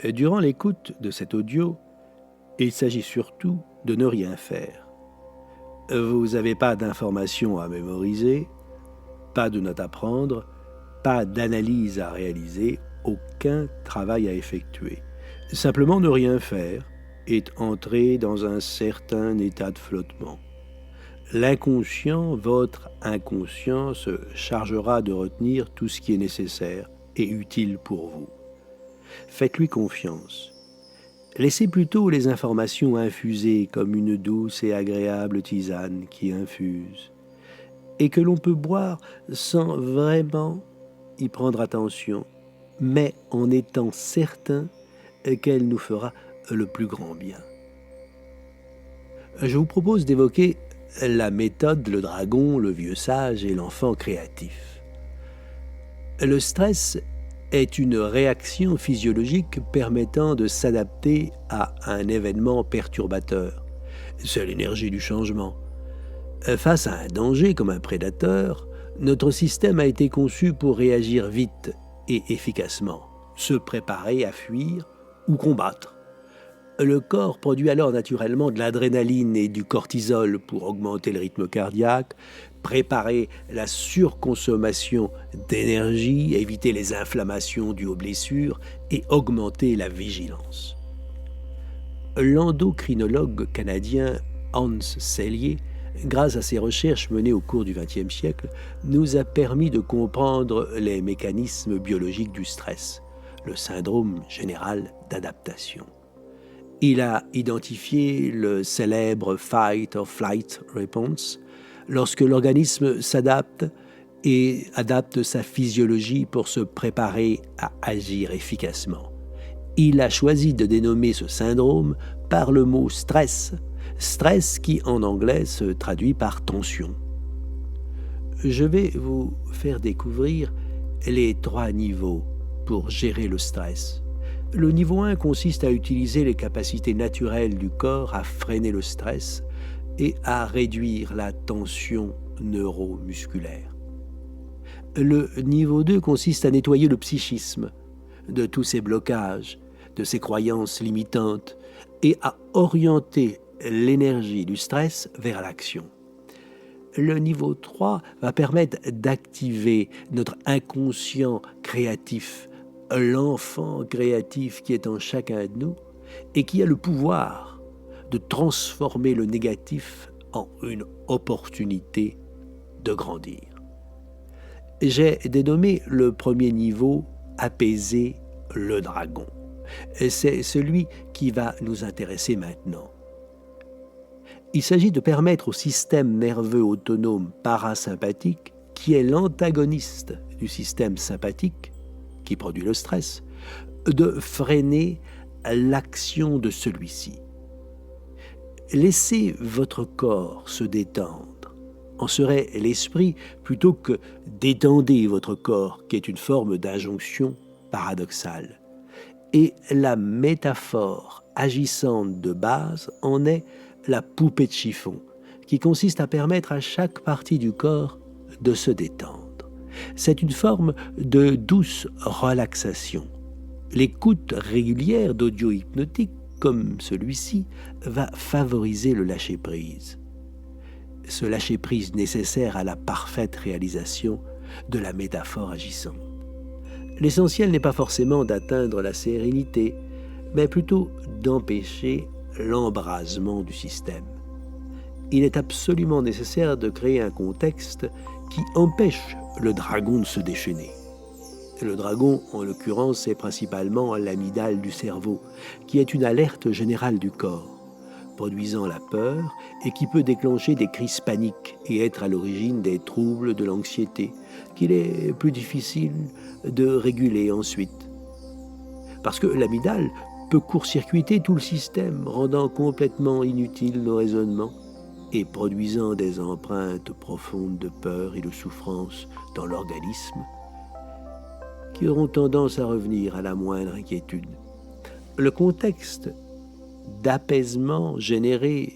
Durant l'écoute de cet audio, il s'agit surtout de ne rien faire. Vous n'avez pas d'informations à mémoriser, pas de notes à prendre, pas d'analyse à réaliser, aucun travail à effectuer. Simplement ne rien faire est entrer dans un certain état de flottement. L'inconscient, votre inconscient, se chargera de retenir tout ce qui est nécessaire et utile pour vous. Faites-lui confiance. Laissez plutôt les informations infuser comme une douce et agréable tisane qui infuse, et que l'on peut boire sans vraiment y prendre attention, mais en étant certain qu'elle nous fera le plus grand bien. Je vous propose d'évoquer la méthode le dragon, le vieux sage et l'enfant créatif. Le stress est une réaction physiologique permettant de s'adapter à un événement perturbateur. C'est l'énergie du changement. Face à un danger comme un prédateur, notre système a été conçu pour réagir vite et efficacement, se préparer à fuir ou combattre. Le corps produit alors naturellement de l'adrénaline et du cortisol pour augmenter le rythme cardiaque, préparer la surconsommation d'énergie, éviter les inflammations dues aux blessures et augmenter la vigilance. L'endocrinologue canadien Hans Selye, grâce à ses recherches menées au cours du XXe siècle, nous a permis de comprendre les mécanismes biologiques du stress, le syndrome général d'adaptation. Il a identifié le célèbre Fight or Flight Response lorsque l'organisme s'adapte et adapte sa physiologie pour se préparer à agir efficacement. Il a choisi de dénommer ce syndrome par le mot stress, stress qui en anglais se traduit par tension. Je vais vous faire découvrir les 3 niveaux pour gérer le stress. Le niveau 1 consiste à utiliser les capacités naturelles du corps à freiner le stress et à réduire la tension neuromusculaire. Le niveau 2 consiste à nettoyer le psychisme de tous ses blocages, de ses croyances limitantes et à orienter l'énergie du stress vers l'action. Le niveau 3 va permettre d'activer notre inconscient créatif, l'enfant créatif qui est en chacun de nous et qui a le pouvoir de transformer le négatif en une opportunité de grandir. J'ai dénommé le premier niveau « Apaiser le dragon ». C'est celui qui va nous intéresser maintenant. Il s'agit de permettre au système nerveux autonome parasympathique, qui est l'antagoniste du système sympathique, qui produit le stress, de freiner l'action de celui-ci. Laissez votre corps se détendre, en serait l'esprit, plutôt que d'étendez votre corps, qui est une forme d'injonction paradoxale. Et la métaphore agissante de base en est la poupée de chiffon, qui consiste à permettre à chaque partie du corps de se détendre. C'est une forme de douce relaxation. L'écoute régulière d'audio hypnotiques comme celui-ci va favoriser le lâcher-prise. Ce lâcher-prise nécessaire à la parfaite réalisation de la métaphore agissante. L'essentiel n'est pas forcément d'atteindre la sérénité, mais plutôt d'empêcher l'embrasement du système. Il est absolument nécessaire de créer un contexte qui empêche le dragon de se déchaîner. Le dragon, en l'occurrence, c'est principalement l'amygdale du cerveau, qui est une alerte générale du corps, produisant la peur et qui peut déclencher des crises paniques et être à l'origine des troubles de l'anxiété, qu'il est plus difficile de réguler ensuite. Parce que l'amygdale peut court-circuiter tout le système, rendant complètement inutiles nos raisonnements et produisant des empreintes profondes de peur et de souffrance dans l'organisme qui auront tendance à revenir à la moindre inquiétude. Le contexte d'apaisement généré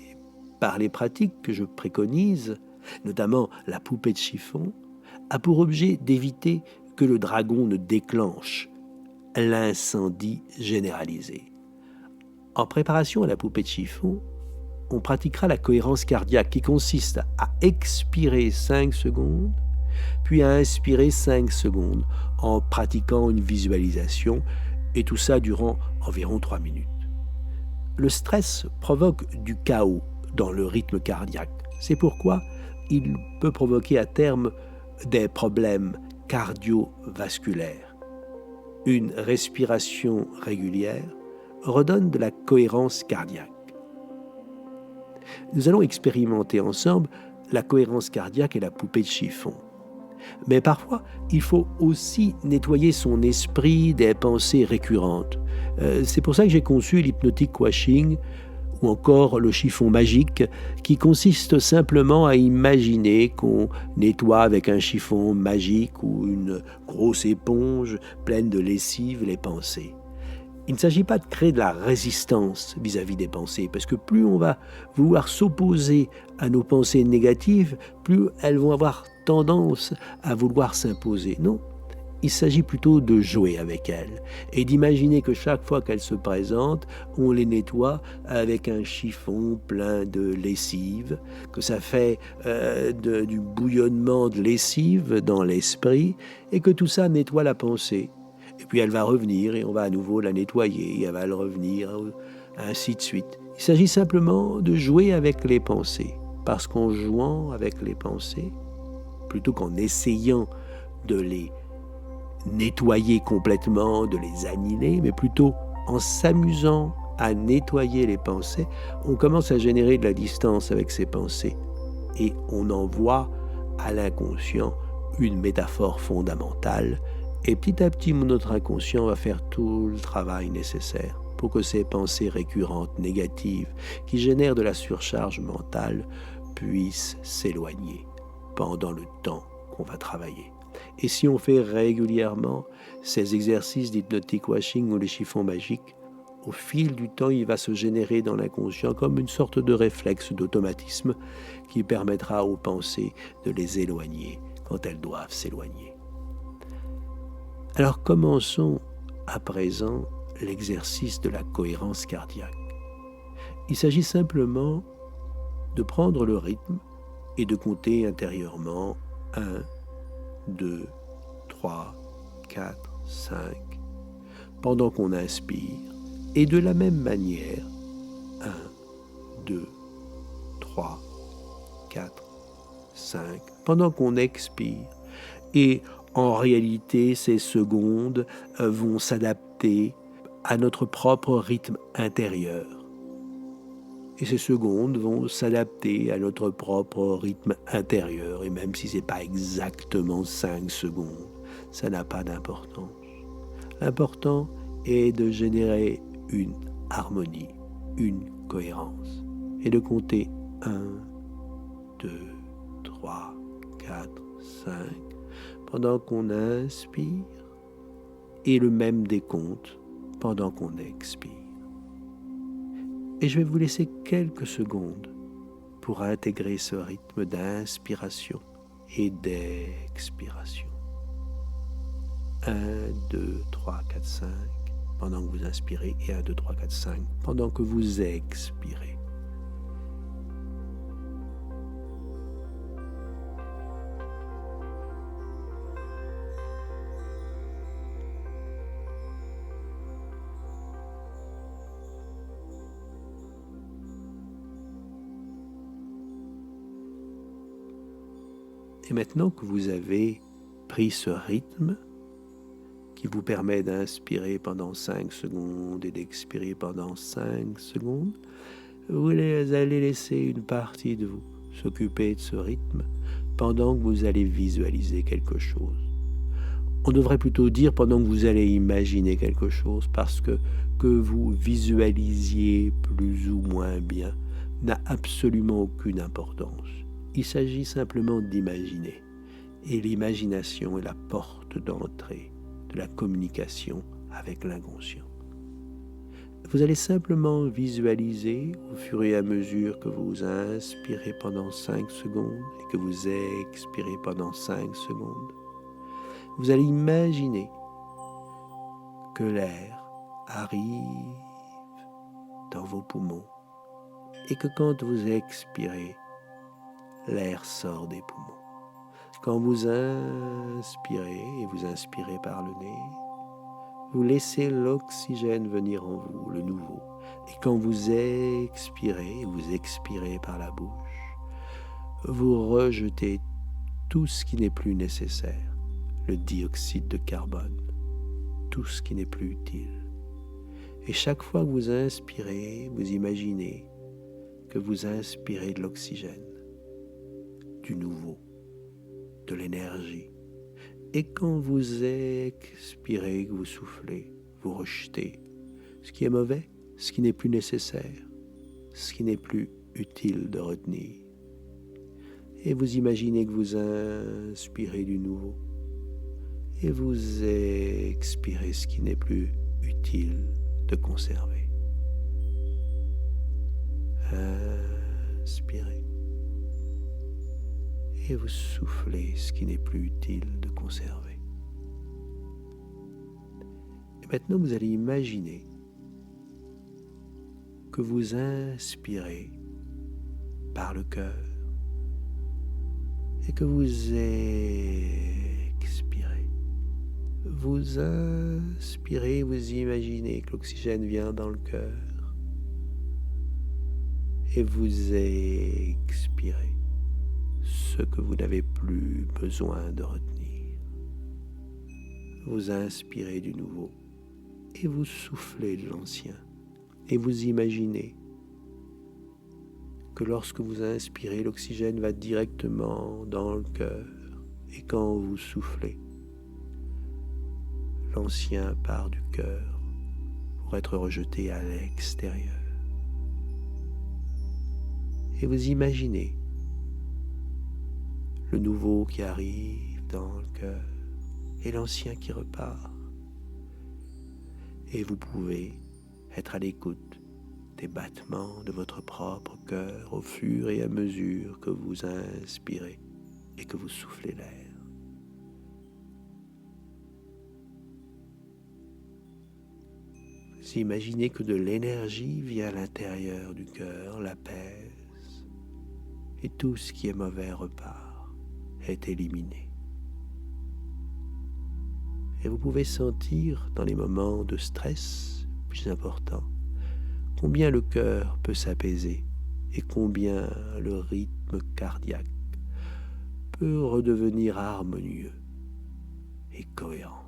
par les pratiques que je préconise, notamment la poupée de chiffon, a pour objet d'éviter que le dragon ne déclenche l'incendie généralisé. En préparation à la poupée de chiffon, on pratiquera la cohérence cardiaque qui consiste à expirer 5 secondes, puis à inspirer 5 secondes en pratiquant une visualisation, et tout ça durant environ 3 minutes. Le stress provoque du chaos dans le rythme cardiaque. C'est pourquoi il peut provoquer à terme des problèmes cardiovasculaires. Une respiration régulière redonne de la cohérence cardiaque. Nous allons expérimenter ensemble la cohérence cardiaque et la poupée de chiffon. Mais parfois, il faut aussi nettoyer son esprit des pensées récurrentes. C'est pour ça que j'ai conçu l'hypnotic washing ou encore le chiffon magique qui consiste simplement à imaginer qu'on nettoie avec un chiffon magique ou une grosse éponge pleine de lessive les pensées. Il ne s'agit pas de créer de la résistance vis-à-vis des pensées, parce que plus on va vouloir s'opposer à nos pensées négatives, plus elles vont avoir tendance à vouloir s'imposer. Non, il s'agit plutôt de jouer avec elles et d'imaginer que chaque fois qu'elles se présentent, on les nettoie avec un chiffon plein de lessive, que ça fait du bouillonnement de lessive dans l'esprit et que tout ça nettoie la pensée. Et puis elle va revenir et on va à nouveau la nettoyer, et elle va revenir, ainsi de suite. Il s'agit simplement de jouer avec les pensées, parce qu'en jouant avec les pensées, plutôt qu'en essayant de les nettoyer complètement, de les annihiler, mais plutôt en s'amusant à nettoyer les pensées, on commence à générer de la distance avec ces pensées et on envoie à l'inconscient une métaphore fondamentale. Et petit à petit, notre inconscient va faire tout le travail nécessaire pour que ces pensées récurrentes négatives qui génèrent de la surcharge mentale puissent s'éloigner pendant le temps qu'on va travailler. Et si on fait régulièrement ces exercices d'hypnotic washing ou les chiffons magiques, au fil du temps, il va se générer dans l'inconscient comme une sorte de réflexe, d'automatisme qui permettra aux pensées de les éloigner quand elles doivent s'éloigner. Alors commençons à présent l'exercice de la cohérence cardiaque. Il s'agit simplement de prendre le rythme et de compter intérieurement 1, 2, 3, 4, 5, pendant qu'on inspire. Et de la même manière, 1, 2, 3, 4, 5, pendant qu'on expire. Et en réalité, ces secondes vont s'adapter à notre propre rythme intérieur. Et ces secondes vont s'adapter à notre propre rythme intérieur. Et même si ce n'est pas exactement 5 secondes, ça n'a pas d'importance. L'important est de générer une harmonie, une cohérence. Et de compter 1, 2, 3, 4, 5, pendant qu'on inspire, et le même décompte pendant qu'on expire. Et je vais vous laisser quelques secondes pour intégrer ce rythme d'inspiration et d'expiration. 1, 2, 3, 4, 5, pendant que vous inspirez, et 1, 2, 3, 4, 5, pendant que vous expirez. Et maintenant que vous avez pris ce rythme qui vous permet d'inspirer pendant 5 secondes et d'expirer pendant 5 secondes, vous allez laisser une partie de vous s'occuper de ce rythme pendant que vous allez visualiser quelque chose. On devrait plutôt dire pendant que vous allez imaginer quelque chose, parce que vous visualisiez plus ou moins bien n'a absolument aucune importance. Il s'agit simplement d'imaginer. Et l'imagination est la porte d'entrée de la communication avec l'inconscient. Vous allez simplement visualiser au fur et à mesure que vous inspirez pendant 5 secondes et que vous expirez pendant 5 secondes. Vous allez imaginer que l'air arrive dans vos poumons et que quand vous expirez, l'air sort des poumons. Quand vous inspirez et vous inspirez par le nez, vous laissez l'oxygène venir en vous, le nouveau. Et quand vous expirez par la bouche, vous rejetez tout ce qui n'est plus nécessaire, le dioxyde de carbone, tout ce qui n'est plus utile. Et chaque fois que vous inspirez, vous imaginez que vous inspirez de l'oxygène, du nouveau, de l'énergie. Et quand vous expirez, que vous soufflez, vous rejetez ce qui est mauvais, ce qui n'est plus nécessaire, ce qui n'est plus utile de retenir. Et vous imaginez que vous inspirez du nouveau et vous expirez ce qui n'est plus utile de conserver. Inspirez. Et vous soufflez ce qui n'est plus utile de conserver. Et maintenant, vous allez imaginer que vous inspirez par le cœur et que vous expirez. Vous inspirez, vous imaginez que l'oxygène vient dans le cœur et vous expirez ce que vous n'avez plus besoin de retenir. Vous inspirez du nouveau et vous soufflez de l'ancien. Et vous imaginez que lorsque vous inspirez, l'oxygène va directement dans le cœur. Et quand vous soufflez, l'ancien part du cœur pour être rejeté à l'extérieur. Et vous imaginez le nouveau qui arrive dans le cœur et l'ancien qui repart. Et vous pouvez être à l'écoute des battements de votre propre cœur au fur et à mesure que vous inspirez et que vous soufflez l'air. Vous imaginez que de l'énergie vient à l'intérieur du cœur, l'apaise, et tout ce qui est mauvais repart, est éliminé. Et vous pouvez sentir dans les moments de stress plus importants combien le cœur peut s'apaiser et combien le rythme cardiaque peut redevenir harmonieux et cohérent.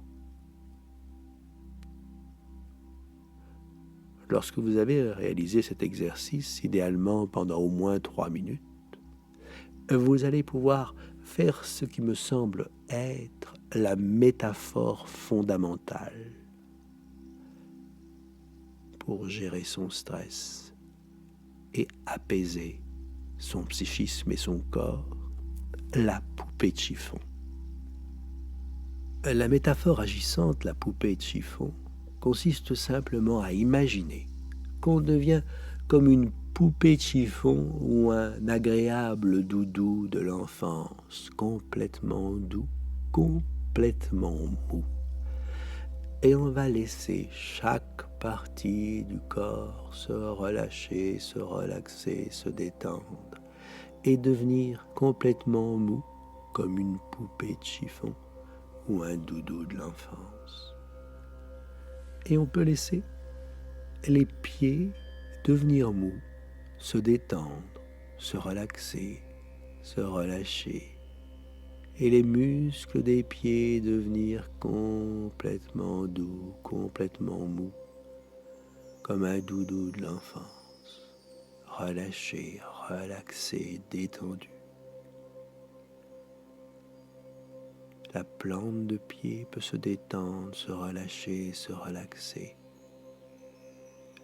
Lorsque vous avez réalisé cet exercice, idéalement pendant au moins 3 minutes, vous allez pouvoir faire ce qui me semble être la métaphore fondamentale pour gérer son stress et apaiser son psychisme et son corps, la poupée de chiffon. La métaphore agissante, la poupée de chiffon, consiste simplement à imaginer qu'on devient comme une poupée de chiffon ou un agréable doudou de l'enfance, complètement doux, complètement mou. Et on va laisser chaque partie du corps se relâcher, se relaxer, se détendre et devenir complètement mou comme une poupée de chiffon ou un doudou de l'enfance. Et on peut laisser les pieds devenir mous, se détendre, se relaxer, se relâcher, et les muscles des pieds devenir complètement doux, complètement mous, comme un doudou de l'enfance, relâché, relaxé, détendu. La plante de pied peut se détendre, se relâcher, se relaxer.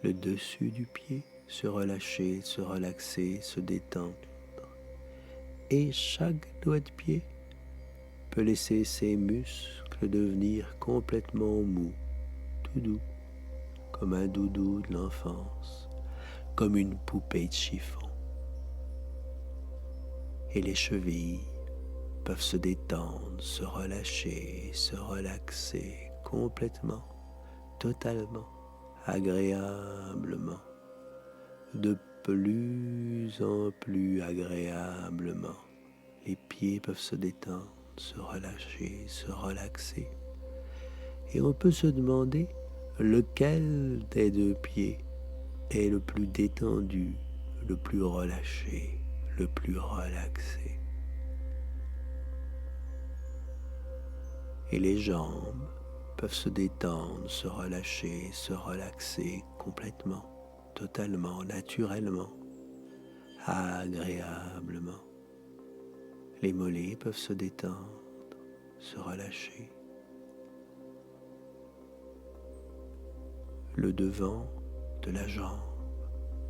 Le dessus du pied se relâcher, se relaxer, se détendre. Et chaque doigt de pied peut laisser ses muscles devenir complètement mous, tout doux, comme un doudou de l'enfance, comme une poupée de chiffon. Et les chevilles peuvent se détendre, se relâcher, se relaxer complètement, totalement, agréablement, de plus en plus agréablement. Les pieds peuvent se détendre, se relâcher, se relaxer. Et on peut se demander lequel des deux pieds est le plus détendu, le plus relâché, le plus relaxé. Et les jambes peuvent se détendre, se relâcher, se relaxer complètement, totalement, naturellement, agréablement. Les mollets peuvent se détendre, se relâcher. Le devant de la jambe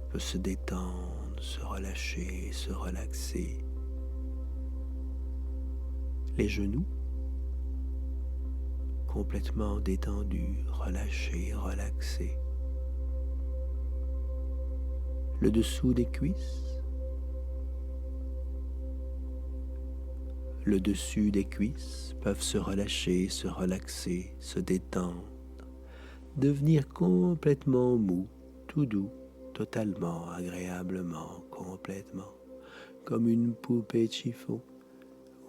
peut se détendre, se relâcher, se relaxer. Les genoux complètement détendus, relâchés, relaxés. Le dessous des cuisses, le dessus des cuisses peuvent se relâcher, se relaxer, se détendre, devenir complètement mou, tout doux, totalement, agréablement, complètement, comme une poupée de chiffon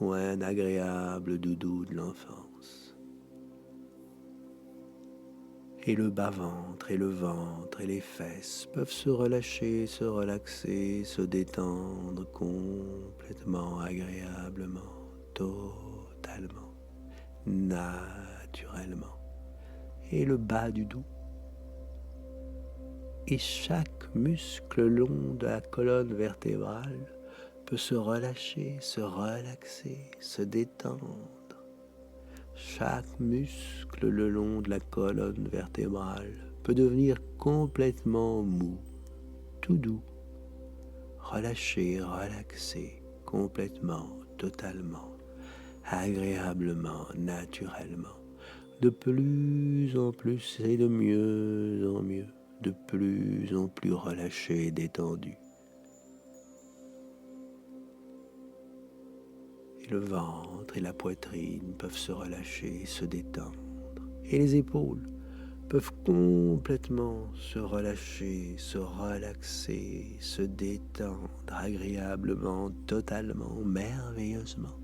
ou un agréable doudou de l'enfance. Et le bas-ventre et le ventre et les fesses peuvent se relâcher, se relaxer, se détendre complètement, agréablement, totalement, naturellement. Et le bas du dos. Et chaque muscle long de la colonne vertébrale peut se relâcher, se relaxer, se détendre. Chaque muscle le long de la colonne vertébrale peut devenir complètement mou, tout doux, relâché, relaxé, complètement, totalement, agréablement, naturellement, de plus en plus et de mieux en mieux, de plus en plus relâché et détendu. Le ventre et la poitrine peuvent se relâcher, se détendre. Et les épaules peuvent complètement se relâcher, se relaxer, se détendre agréablement, totalement, merveilleusement,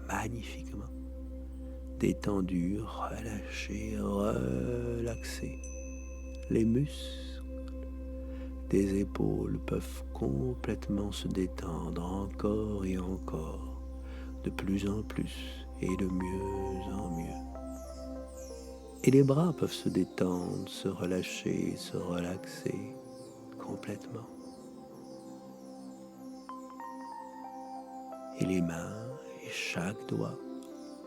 magnifiquement. Détendu, relâché, relaxé. Les muscles des épaules peuvent complètement se détendre encore et encore, de plus en plus et de mieux en mieux. Et les bras peuvent se détendre, se relâcher, se relaxer complètement. Et les mains et chaque doigt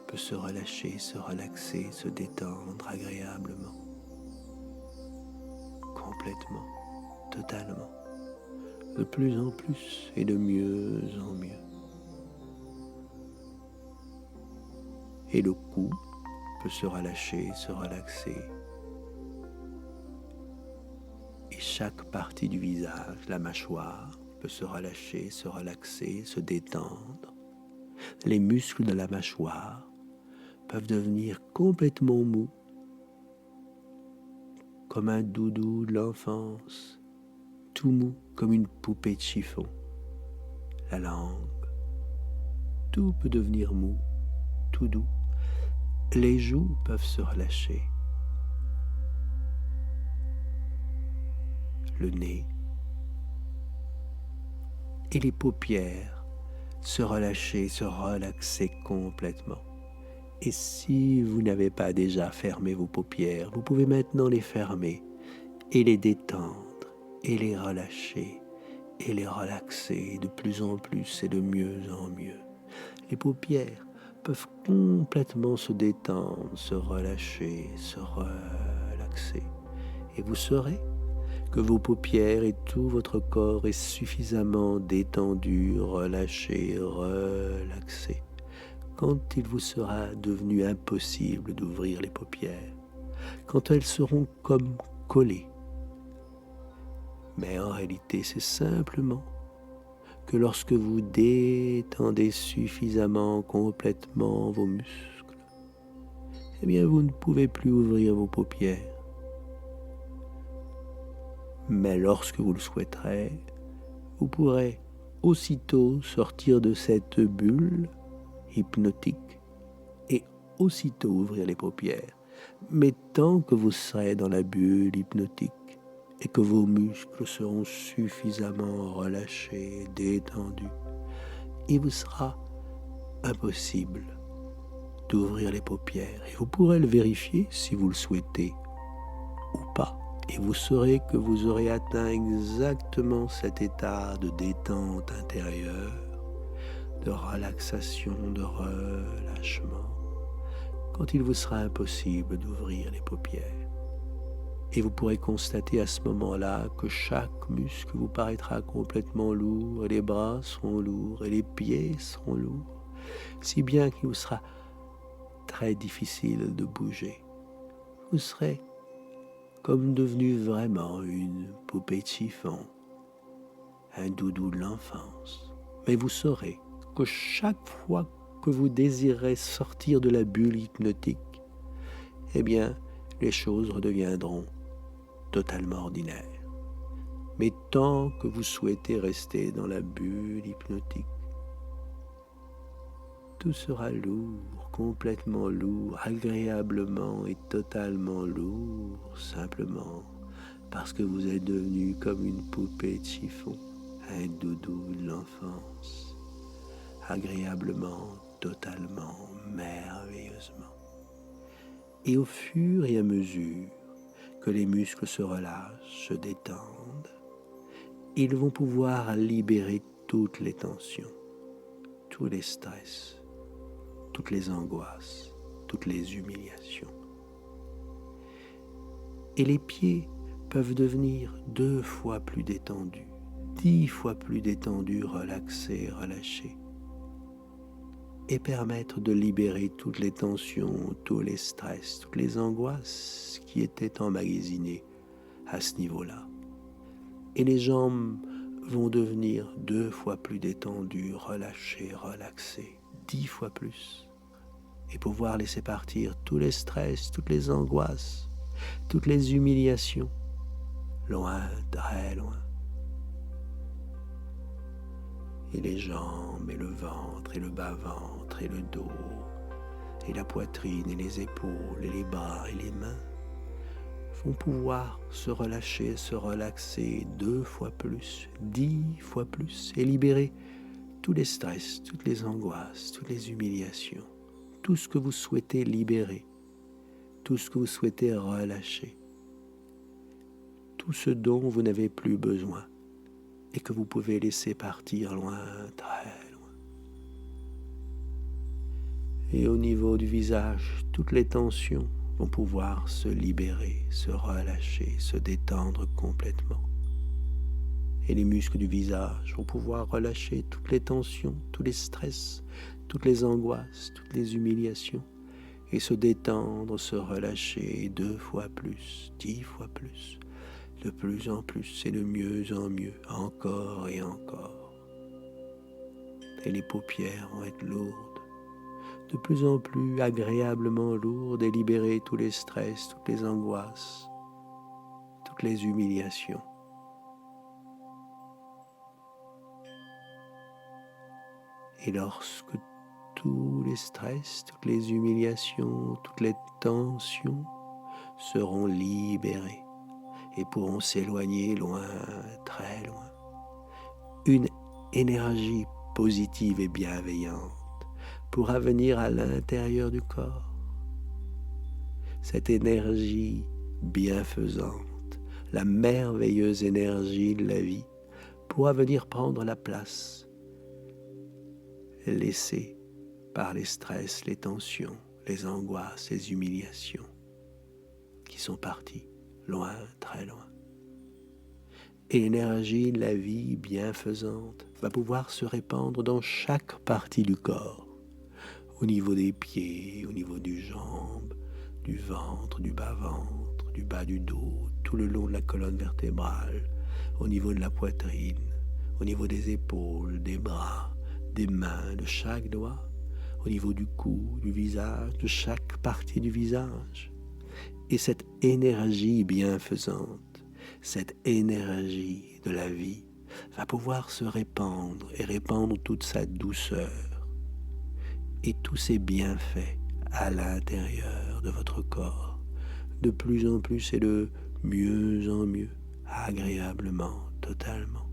peut se relâcher, se relaxer, se détendre agréablement, complètement, totalement, de plus en plus et de mieux en mieux. Et le cou peut se relâcher, se relaxer. Et chaque partie du visage, la mâchoire, peut se relâcher, se relaxer, se détendre. Les muscles de la mâchoire peuvent devenir complètement mous, comme un doudou de l'enfance, tout mou comme une poupée de chiffon. La langue, tout peut devenir mou, tout doux. Les joues peuvent se relâcher. Le nez et les paupières se relâcher, se relaxer complètement. Et si vous n'avez pas déjà fermé vos paupières, vous pouvez maintenant les fermer et les détendre et les relâcher et les relaxer de plus en plus et de mieux en mieux. Les paupières peuvent complètement se détendre, se relâcher, se relaxer. Et vous saurez que vos paupières et tout votre corps est suffisamment détendu, relâché, relaxé, quand il vous sera devenu impossible d'ouvrir les paupières, quand elles seront comme collées. Mais en réalité, c'est simplement que lorsque vous détendez suffisamment complètement vos muscles, eh bien vous ne pouvez plus ouvrir vos paupières. Mais lorsque vous le souhaiterez, vous pourrez aussitôt sortir de cette bulle hypnotique et aussitôt ouvrir les paupières. Mais tant que vous serez dans la bulle hypnotique et que vos muscles seront suffisamment relâchés, détendus, il vous sera impossible d'ouvrir les paupières. Et vous pourrez le vérifier si vous le souhaitez ou pas. Et vous saurez que vous aurez atteint exactement cet état de détente intérieure, de relaxation, de relâchement, quand il vous sera impossible d'ouvrir les paupières. Et vous pourrez constater à ce moment-là que chaque muscle vous paraîtra complètement lourd, et les bras seront lourds, et les pieds seront lourds, si bien qu'il vous sera très difficile de bouger. Vous serez comme devenu vraiment une poupée de chiffon, un doudou de l'enfance. Mais vous saurez que chaque fois que vous désirerez sortir de la bulle hypnotique, eh bien, les choses redeviendront totalement ordinaires. Mais tant que vous souhaitez rester dans la bulle hypnotique, tout sera lourd, complètement lourd, agréablement et totalement lourd, simplement parce que vous êtes devenu comme une poupée de chiffon, un doudou de l'enfance, agréablement, totalement, merveilleusement. Et au fur et à mesure que les muscles se relâchent, se détendent, ils vont pouvoir libérer toutes les tensions, tous les stress, toutes les angoisses, toutes les humiliations. Et les pieds peuvent devenir 2 fois plus détendus, 10 fois plus détendus, relaxés, relâchés, et permettre de libérer toutes les tensions, tous les stress, toutes les angoisses qui étaient emmagasinées à ce niveau-là. Et les jambes vont devenir 2 fois plus détendues, relâchées, relaxées, 10 fois plus, et pouvoir laisser partir tous les stress, toutes les angoisses, toutes les humiliations, loin, très loin. Et les jambes, et le ventre, et le bas-ventre, et le dos, et la poitrine, et les épaules, et les bras, et les mains vont pouvoir se relâcher, se relaxer 2 fois plus, 10 fois plus, et libérer tous les stress, toutes les angoisses, toutes les humiliations, tout ce que vous souhaitez libérer, tout ce que vous souhaitez relâcher, tout ce dont vous n'avez plus besoin et que vous pouvez laisser partir loin, très loin. Et au niveau du visage, toutes les tensions vont pouvoir se libérer, se relâcher, se détendre complètement. Et les muscles du visage vont pouvoir relâcher toutes les tensions, tous les stress, toutes les angoisses, toutes les humiliations, et se détendre, se relâcher 2 fois plus, 10 fois plus, de plus en plus et de mieux en mieux, encore et encore. Et les paupières vont être lourdes, de plus en plus agréablement lourdes, et libérer tous les stress, toutes les angoisses, toutes les humiliations. Et lorsque tous les stress, toutes les humiliations, toutes les tensions seront libérés et pourront s'éloigner loin, très loin, une énergie positive et bienveillante pourra venir à l'intérieur du corps. Cette énergie bienfaisante, la merveilleuse énergie de la vie, pourra venir prendre la place laissée par les stress, les tensions, les angoisses, les humiliations qui sont parties loin, très loin. Et l'énergie de la vie bienfaisante va pouvoir se répandre dans chaque partie du corps, au niveau des pieds, au niveau du jambe, du ventre, du bas-ventre, du bas du dos, tout le long de la colonne vertébrale, au niveau de la poitrine, au niveau des épaules, des bras, des mains, de chaque doigt, au niveau du cou, du visage, de chaque partie du visage. Et cette énergie bienfaisante cette énergie de la vie va pouvoir se répandre et répandre toute sa douceur et tous ses bienfaits à l'intérieur de votre corps, de plus en plus et de mieux en mieux, agréablement, totalement,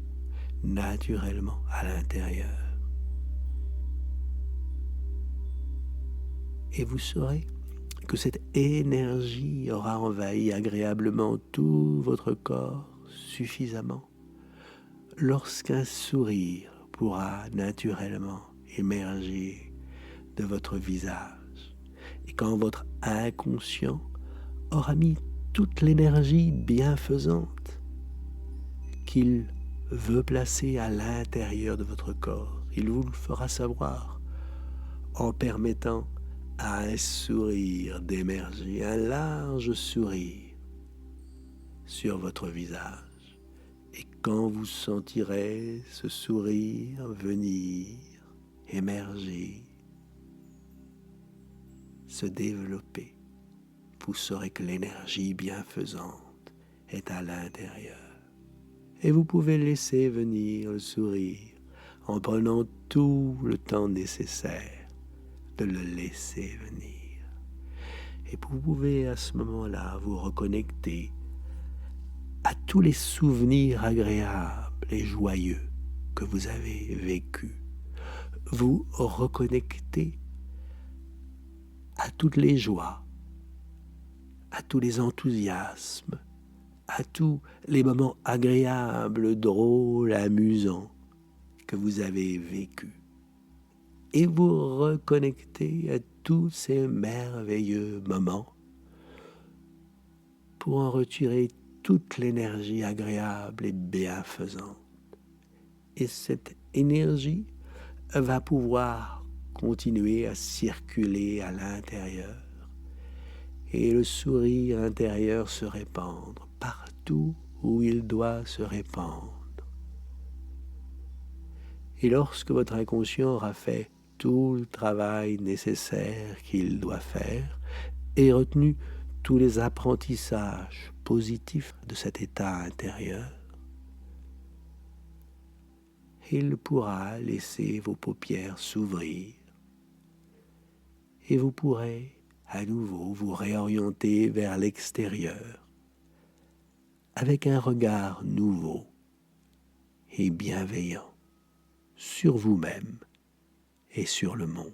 naturellement à l'intérieur. Et vous saurez que cette énergie aura envahi agréablement tout votre corps suffisamment lorsqu'un sourire pourra naturellement émerger de votre visage et quand votre inconscient aura mis toute l'énergie bienfaisante qu'il veut placer à l'intérieur de votre corps. Il vous le fera savoir en permettant à un sourire d'émerger, un large sourire sur votre visage. Et quand vous sentirez ce sourire venir, émerger, se développer, vous saurez que l'énergie bienfaisante est à l'intérieur. Et vous pouvez laisser venir le sourire en prenant tout le temps nécessaire de le laisser venir. Et vous pouvez à ce moment-là vous reconnecter à tous les souvenirs agréables et joyeux que vous avez vécus. Vous reconnecter à toutes les joies, à tous les enthousiasmes, à tous les moments agréables, drôles, amusants que vous avez vécus. Et vous reconnecter à tous ces merveilleux moments pour en retirer toute l'énergie agréable et bienfaisante. Et cette énergie va pouvoir continuer à circuler à l'intérieur et le sourire intérieur se répandre partout où il doit se répandre. Et lorsque votre inconscient aura fait tout le travail nécessaire qu'il doit faire et retenu tous les apprentissages positifs de cet état intérieur, il pourra laisser vos paupières s'ouvrir et vous pourrez à nouveau vous réorienter vers l'extérieur avec un regard nouveau et bienveillant sur vous-même et sur le monde.